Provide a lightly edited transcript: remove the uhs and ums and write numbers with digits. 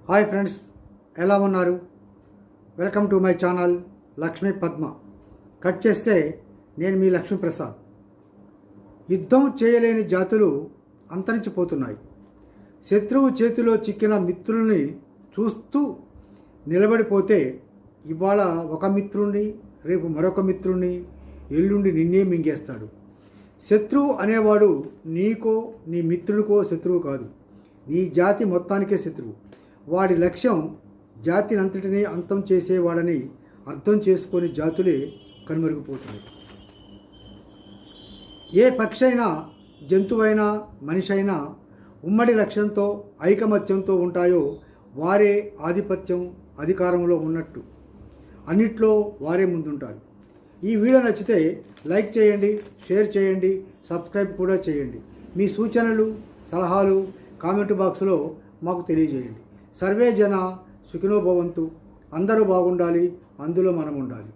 Hi friends, ఎలా ఉన్నారు? Welcome to my channel Lakshmi Padma. Cut చేస్తే నేను మీ లక్ష్మీప్రసాద్. యుద్ధం చేయలేని జాతులు అంతరించిపోతున్నాయి. శత్రువు చేతిలో చిక్కిన మిత్రుల్ని చూస్తూ నిలబడిపోతే ఇవాళ ఒక మిత్రుణ్ణి, రేపు మరొక మిత్రుణ్ణి, ఎల్లుండి నిన్నే మింగేస్తాడు. శత్రువు అనేవాడు నీకో నీ మిత్రుడికో శత్రువు కాదు, నీ జాతి మొత్తానికే శత్రువు. వాడి లక్ష్యం జాతినంతటినీ అంతం చేసేవాడని అర్థం చేసుకొని జాతులే కనుమరుగుపోతున్నాయి. ఏ పక్షి అయినా, జంతువైనా, మనిషి అయినా ఉమ్మడి లక్ష్యంతో, ఐకమత్యంతో ఉంటాయో వారే ఆధిపత్యం, అధికారంలో ఉన్నట్టు. అన్నిట్లో వారే ముందుంటారు. ఈ వీడియో నచ్చితే లైక్ చేయండి, షేర్ చేయండి, సబ్స్క్రైబ్ కూడా చేయండి. మీ సూచనలు, సలహాలు కామెంట్ బాక్స్లో మాకు తెలియజేయండి. సర్వే జన సుఖినో భవంతు. అందరూ బాగుండాలి, అందులో మనం ఉండాలి.